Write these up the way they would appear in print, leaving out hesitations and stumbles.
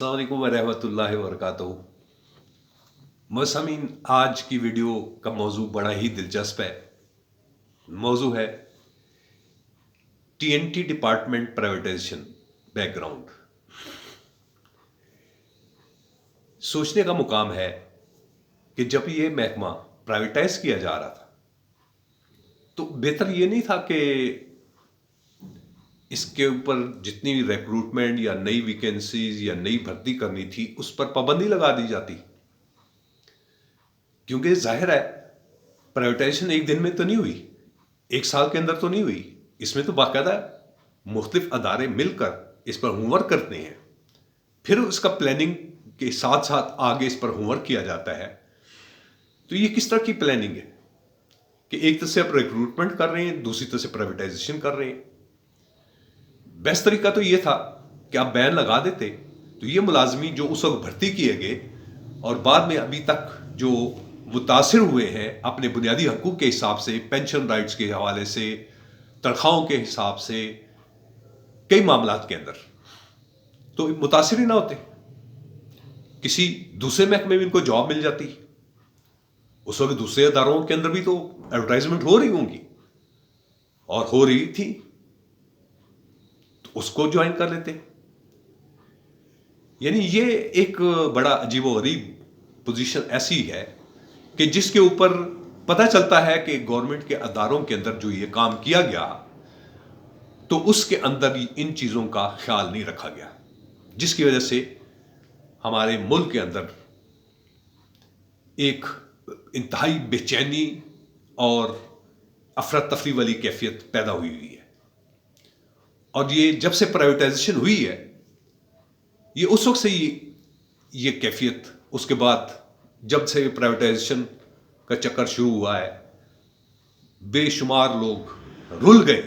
السلام علیکم ورحمۃ اللہ وبرکاتہ۔ مسامین، آج کی ویڈیو کا موضوع بڑا ہی دلچسپ ہے۔ موضوع ہے T and T department privatization background. سوچنے کا مقام ہے کہ جب یہ محکمہ پرائیویٹائز کیا جا رہا تھا تو بہتر یہ نہیں تھا کہ اس کے اوپر جتنی بھی ریکروٹمنٹ یا نئی ویکینسیز یا نئی بھرتی کرنی تھی اس پر پابندی لگا دی جاتی؟ کیونکہ ظاہر ہے پرائیویٹائزیشن ایک دن میں تو نہیں ہوئی، ایک سال کے اندر تو نہیں ہوئی۔ اس میں تو باقاعدہ مختلف ادارے مل کر اس پر ہوم ورک کرتے ہیں، پھر اس کا پلاننگ کے ساتھ ساتھ آگے اس پر ہوم ورک کیا جاتا ہے۔ تو یہ کس طرح کی پلاننگ ہے کہ ایک طرف سے آپ ریکروٹمنٹ کر رہے ہیں، دوسری طرف سے پرائیویٹائزیشن کر رہے ہیں؟ بیسٹ طریقہ تو یہ تھا کہ آپ بین لگا دیتے تو یہ ملازمین جو اس وقت بھرتی کیے گئے اور بعد میں ابھی تک جو متاثر ہوئے ہیں اپنے بنیادی حقوق کے حساب سے، پینشن رائٹس کے حوالے سے، تنخواہوں کے حساب سے، کئی معاملات کے اندر، تو متاثر ہی نہ ہوتے، کسی دوسرے محکمے میں ان کو جاب مل جاتی۔ اس وقت دوسرے اداروں کے اندر بھی تو ایڈورٹائزمنٹ ہو رہی ہوں گی اور ہو رہی تھی، تو اس کو جوائن کر لیتے۔ یعنی یہ ایک بڑا عجیب و غریب پوزیشن ایسی ہے کہ جس کے اوپر پتہ چلتا ہے کہ گورنمنٹ کے اداروں کے اندر جو یہ کام کیا گیا تو اس کے اندر ان چیزوں کا خیال نہیں رکھا گیا، جس کی وجہ سے ہمارے ملک کے اندر ایک انتہائی بے چینی اور افراتفری والی کیفیت پیدا ہوئی ہے۔ اور یہ جب سے پرائیویٹائزیشن ہوئی ہے، یہ اس وقت سے یہ کیفیت، اس کے بعد جب سے پرائیویٹائزیشن کا چکر شروع ہوا ہے، بے شمار لوگ رل گئے۔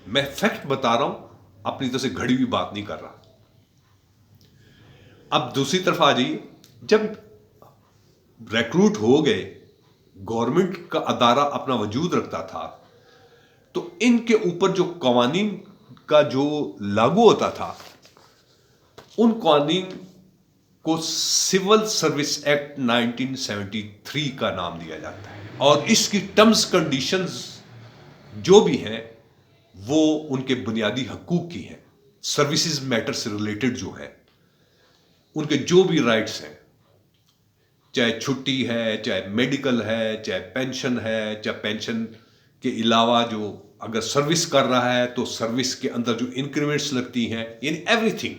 میں فیکٹ بتا رہا ہوں، اپنی طرف سے گھڑی ہوئی بات نہیں کر رہا۔ اب دوسری طرف آ جائیے، جب ریکروٹ ہو گئے، گورنمنٹ کا ادارہ اپنا وجود رکھتا تھا، تو ان کے اوپر جو قوانین کا جو لاگو ہوتا تھا، ان قوانین کو سول سروس ایکٹ 1973 کا نام دیا جاتا ہے، اور اس کی ٹرمز کنڈیشنز جو بھی ہیں وہ ان کے بنیادی حقوق کی ہیں، سروسز میٹر سے ریلیٹڈ جو ہے، ان کے جو بھی رائٹس ہیں، چاہے چھٹی ہے، چاہے میڈیکل ہے، چاہے پینشن ہے، چاہے پینشن کے علاوہ جو اگر سروس کر رہا ہے تو سروس کے اندر جو انکریمنٹس لگتی ہیں، یعنی ایوری تھنگ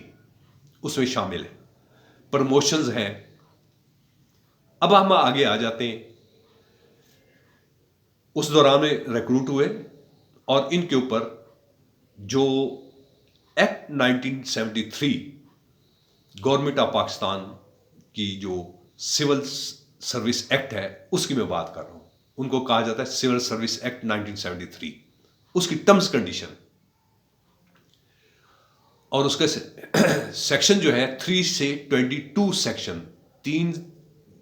اس میں شامل ہے، پروموشنز ہیں۔ اب ہم آگے آ جاتے ہیں، اس دوران میں ریکروٹ ہوئے اور ان کے اوپر جو ایکٹ 1973 گورنمنٹ آف پاکستان کی جو سول سروس ایکٹ ہے اس کی میں بات کر رہا ہوں، ان کو کہا جاتا ہے سول سروس ایکٹ 1973، اس کی ٹرمز کنڈیشن اور اس کے سیکشن جو ہے 3 سے 22 سیکشن،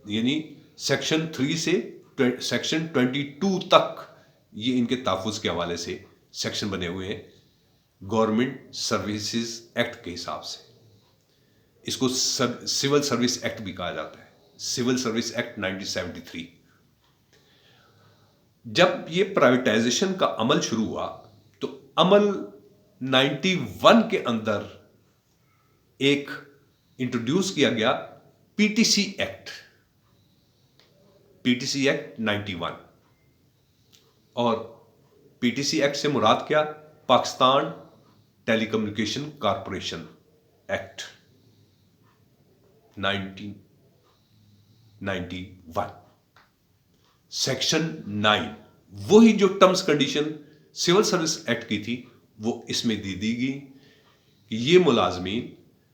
یعنی سیکشن 3 سے سیکشن 22 تک یہ ان کے تحفظ کے حوالے سے سیکشن بنے ہوئے ہیں گورنمنٹ سروسز ایکٹ کے حساب سے۔ اس کو سول سروس ایکٹ بھی کہا جاتا ہے، سول سروس ایکٹ 1973۔ جب یہ پرائیویٹائزیشن کا عمل شروع ہوا تو عمل 91 کے اندر ایک انٹروڈیوس کیا گیا P T C act, P T C act 91، اور پی ٹی سی ایکٹ سے مراد کیا؟ Pakistan telecommunication corporation act 1991، section 9، وہی جو terms condition civil service act کی تھی وہ اس میں دی گئی کہ یہ ملازمین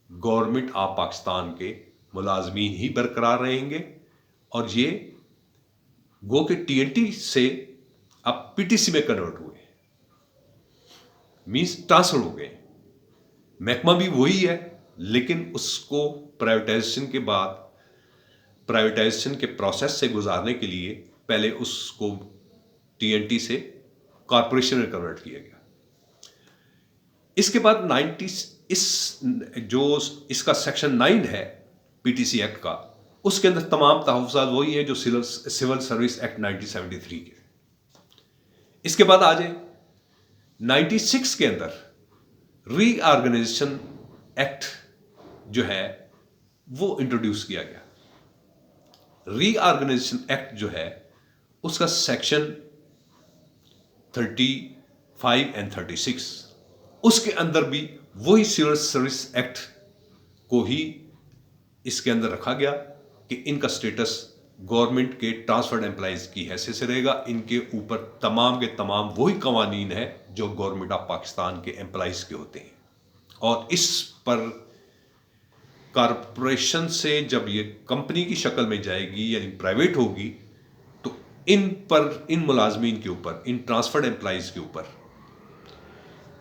گورنمنٹ آف پاکستان کے ملازمین ہی برقرار رہیں گے، اور یہ گو کہ ٹی این ٹی سے اب پی ٹی سی میں کنورٹ ہوئے، مینس ٹرانسفر ہو گئے۔ محکمہ بھی وہی ہے، لیکن اس کو پرائیویٹائزیشن کے بعد، پرائیویٹائزیشن کے پروسیس سے گزارنے کے لیے پہلے اس کو ٹی این ٹی سے کارپوریشن میں کنورٹ کیا گیا۔ اس کے بعد اس جو اس کا سیکشن 9 ہے پی ٹی سی ایکٹ کا، اس کے اندر تمام تحفظات وہی ہیں جو سول سروس ایکٹ 1973 کے. اس کے بعد آ جائیں 96 کے اندر ری آرگنائزیشن ایکٹ جو ہے وہ انٹروڈیوس کیا گیا. ری آرگنائزیشن ایکٹ جو ہے اس کا سیکشن 35 اینڈ 36، اس کے اندر بھی وہی سول سروس ایکٹ کو ہی اس کے اندر رکھا گیا کہ ان کا سٹیٹس گورنمنٹ کے ٹرانسفرڈ امپلائیز کی حیثیت سے رہے گا. ان کے اوپر تمام کے تمام وہی قوانین ہیں جو گورنمنٹ آف پاکستان کے امپلائیز کے ہوتے ہیں. اور اس پر کارپوریشن سے جب یہ کمپنی کی شکل میں جائے گی یعنی پرائیویٹ ہوگی تو ان ملازمین کے اوپر، ان ٹرانسفرڈ امپلائیز کے اوپر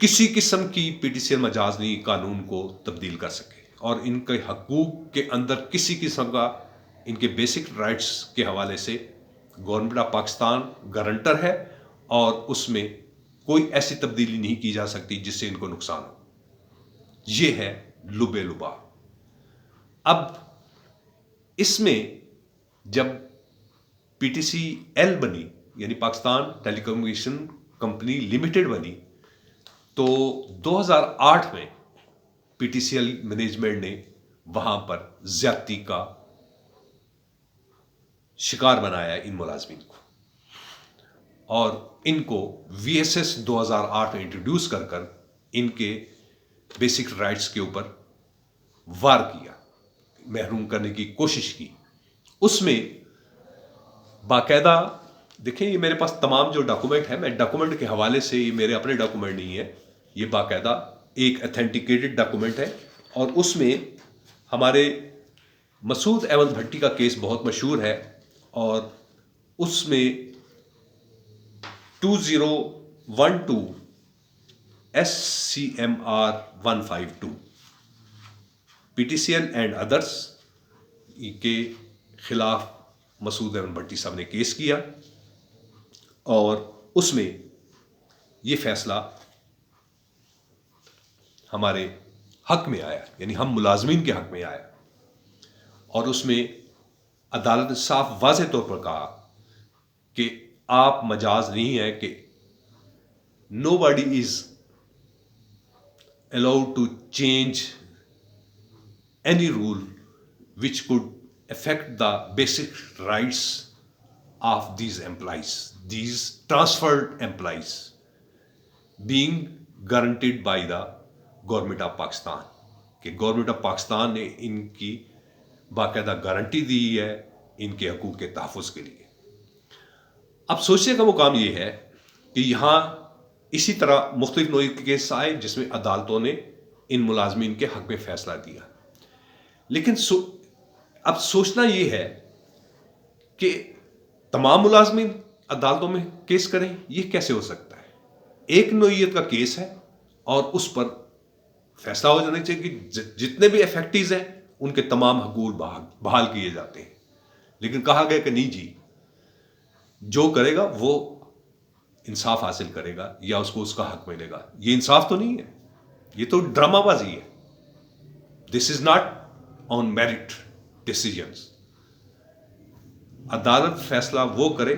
کسی قسم کی پی ٹی سی ایل مجاز نہیں قانون کو تبدیل کر سکے، اور ان کے حقوق کے اندر کسی قسم کا ان کے بیسک رائٹس کے حوالے سے گورنمنٹ آف پاکستان گارنٹر ہے، اور اس میں کوئی ایسی تبدیلی نہیں کی جا سکتی جس سے ان کو نقصان ہو. یہ ہے لبے لبا. اب اس میں جب پی ٹی سی ایل بنی یعنی Pakistan telecommunication company limited بنی تو 2008 میں P T C L management نے وہاں پر زیادتی کا شکار بنایا ان ملازمین کو، اور ان کو وی ایس ایس 2008 میں انٹروڈیوس کر ان کے بیسک رائٹس کے اوپر وار کیا، محروم کرنے کی کوشش کی. اس میں باقاعدہ دیکھیں، یہ میرے پاس تمام جو ڈاکومنٹ ہے، میں ڈاکومنٹ کے حوالے سے، یہ میرے اپنے ڈاکومنٹ نہیں ہے، یہ باقاعدہ ایک اتھینٹیکیٹڈ ڈاکومنٹ ہے. اور اس میں ہمارے مسعود احمد بھٹی کا کیس بہت مشہور ہے، اور اس میں 2012 SCMR 152 P T C L and others کے خلاف مسعود احمد بھٹی صاحب نے کیس کیا، اور اس میں یہ فیصلہ ہمارے حق میں آیا، یعنی ہم ملازمین کے حق میں آیا. اور اس میں عدالت نے صاف واضح طور پر کہا کہ آپ مجاز نہیں ہے کہ nobody is allowed to change any rule which could affect the basic rights of these employees, these transferred employees being guaranteed by the government of Pakistan. کہ گورنمنٹ آف پاکستان نے ان کی باقاعدہ گارنٹی دی ہے ان کے حقوق کے تحفظ کے لیے. اب سوچنے کا مقام یہ ہے کہ یہاں اسی طرح مختلف نوعی کے کیس آئے جس میں عدالتوں نے ان ملازمین کے حق میں فیصلہ دیا. لیکن اب سوچنا یہ ہے کہ تمام ملازمین عدالتوں میں کیس کریں، یہ کیسے ہو سکتا ہے؟ ایک نوعیت کا کیس ہے اور اس پر فیصلہ ہو جانا چاہیے کہ جتنے بھی افیکٹیز ہیں ان کے تمام حقوق بحال کیے جاتے ہیں. لیکن کہا گیا کہ نہیں جی، جو کرے گا وہ انصاف حاصل کرے گا یا اس کو اس کا حق ملے گا. یہ انصاف تو نہیں ہے، یہ تو ڈرامہ بازی ہے. This is not on merit decisions. عدالت فیصلہ وہ کرے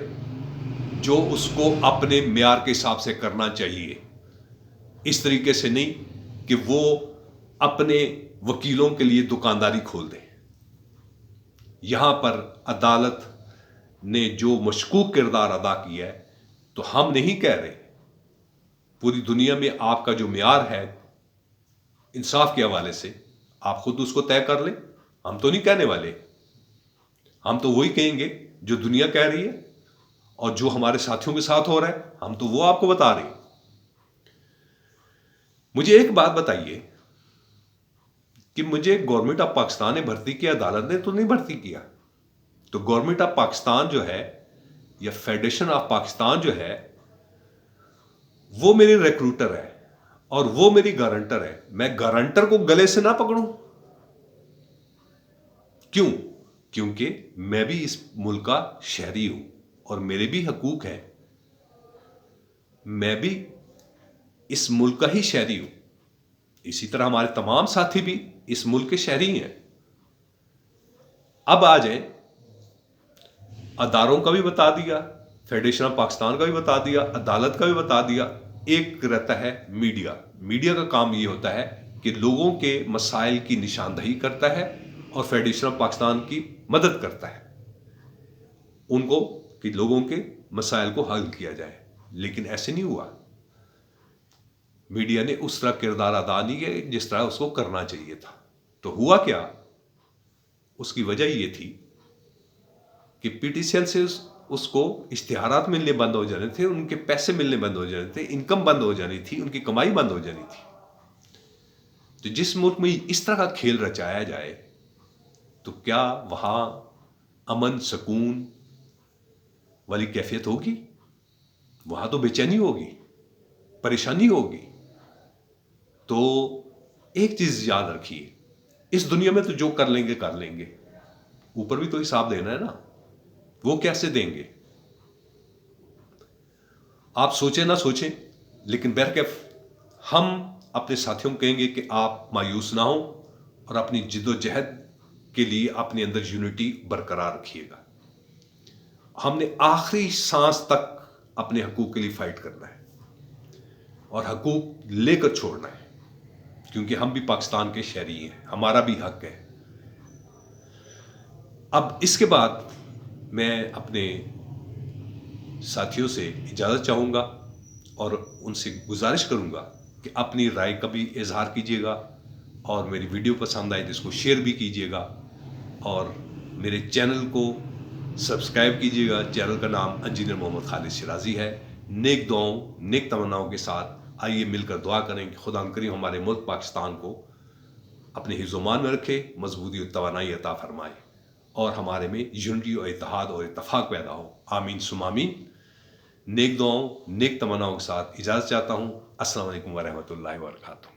جو اس کو اپنے معیار کے حساب سے کرنا چاہیے، اس طریقے سے نہیں کہ وہ اپنے وکیلوں کے لیے دکانداری کھول دیں. یہاں پر عدالت نے جو مشکوک کردار ادا کیا ہے، تو ہم نہیں کہہ رہے، پوری دنیا میں آپ کا جو معیار ہے انصاف کے حوالے سے آپ خود اس کو طے کر لیں. ہم تو نہیں کہنے والے، ہم تو وہی کہیں گے جو دنیا کہہ رہی ہے، اور جو ہمارے ساتھیوں کے ساتھ ہو رہا ہے ہم تو وہ آپ کو بتا رہے ہیں. مجھے ایک بات بتائیے کہ مجھے گورنمنٹ آف پاکستان نے بھرتی کیا، عدالت نے تو نہیں بھرتی کیا. تو گورنمنٹ آف پاکستان جو ہے یا فیڈریشن آف پاکستان جو ہے وہ میری ریکروٹر ہے اور وہ میری گارنٹر ہے. میں گارنٹر کو گلے سے نہ پکڑوں. کیوں؟ کیونکہ میں بھی اس ملک کا شہری ہوں اور میرے بھی حقوق ہیں. میں بھی اس ملک کا ہی شہری ہوں. اسی طرح ہمارے تمام ساتھی بھی اس ملک کے شہری ہیں. اب آ جائیں، اداروں کا بھی بتا دیا، فیڈریشن آف پاکستان کا بھی بتا دیا، عدالت کا بھی بتا دیا. ایک رہتا ہے میڈیا. میڈیا کا کام یہ ہوتا ہے کہ لوگوں کے مسائل کی نشاندہی کرتا ہے اور فیڈریشن آف پاکستان کی مدد کرتا ہے ان کو کہ لوگوں کے مسائل کو حل کیا جائے. لیکن ایسے نہیں ہوا. میڈیا نے اس طرح کردار ادا نہیں کیا جس طرح اس کو کرنا چاہیے تھا. تو ہوا کیا؟ اس کی وجہ یہ تھی کہ پی ٹی سی ایل سے اس کو اشتہارات ملنے بند ہو جانے تھے، ان کے پیسے ملنے بند ہو جانے تھے، انکم بند ہو جانی تھی، ان کی کمائی بند ہو جانی تھی. تو جس ملک میں اس طرح کا کھیل رچایا جائے تو کیا وہاں امن سکون والی کیفیت ہوگی؟ وہاں تو بے چینی ہوگی، پریشانی ہوگی. تو ایک چیز یاد رکھیے، اس دنیا میں تو جو کر لیں گے کر لیں گے، اوپر بھی تو حساب دینا ہے نا. وہ کیسے دیں گے؟ آپ سوچیں نہ سوچیں، لیکن بہرکیف ہم اپنے ساتھیوں کو کہیں گے کہ آپ مایوس نہ ہوں اور اپنی جد و جہد کے لیے اپنے اندر یونٹی برقرار رکھیے گا. ہم نے آخری سانس تک اپنے حقوق کے لیے فائٹ کرنا ہے اور حقوق لے کر چھوڑنا ہے، کیونکہ ہم بھی پاکستان کے شہری ہیں، ہمارا بھی حق ہے. اب اس کے بعد میں اپنے ساتھیوں سے اجازت چاہوں گا اور ان سے گزارش کروں گا کہ اپنی رائے کا بھی اظہار کیجیے گا، اور میری ویڈیو پسند آئے تو اس کو شیئر بھی کیجیے گا، اور میرے چینل کو سبسکرائب کیجیے گا. چینل کا نام انجینئر محمد خالد شیرازی ہے. نیک دعاؤں، نیک تمناؤں کے ساتھ آئیے مل کر دعا کریں کہ خدا کریم ہمارے ملک پاکستان کو اپنے حفظ و امان میں رکھے، مضبوطی و توانائی عطا فرمائے، اور ہمارے میں یونٹی اور اتحاد اور اتفاق پیدا ہو. آمین ثم آمین. نیک دعاؤں، نیک تمناؤں کے ساتھ اجازت چاہتا ہوں. السلام علیکم ورحمۃ اللہ وبرکاتہ.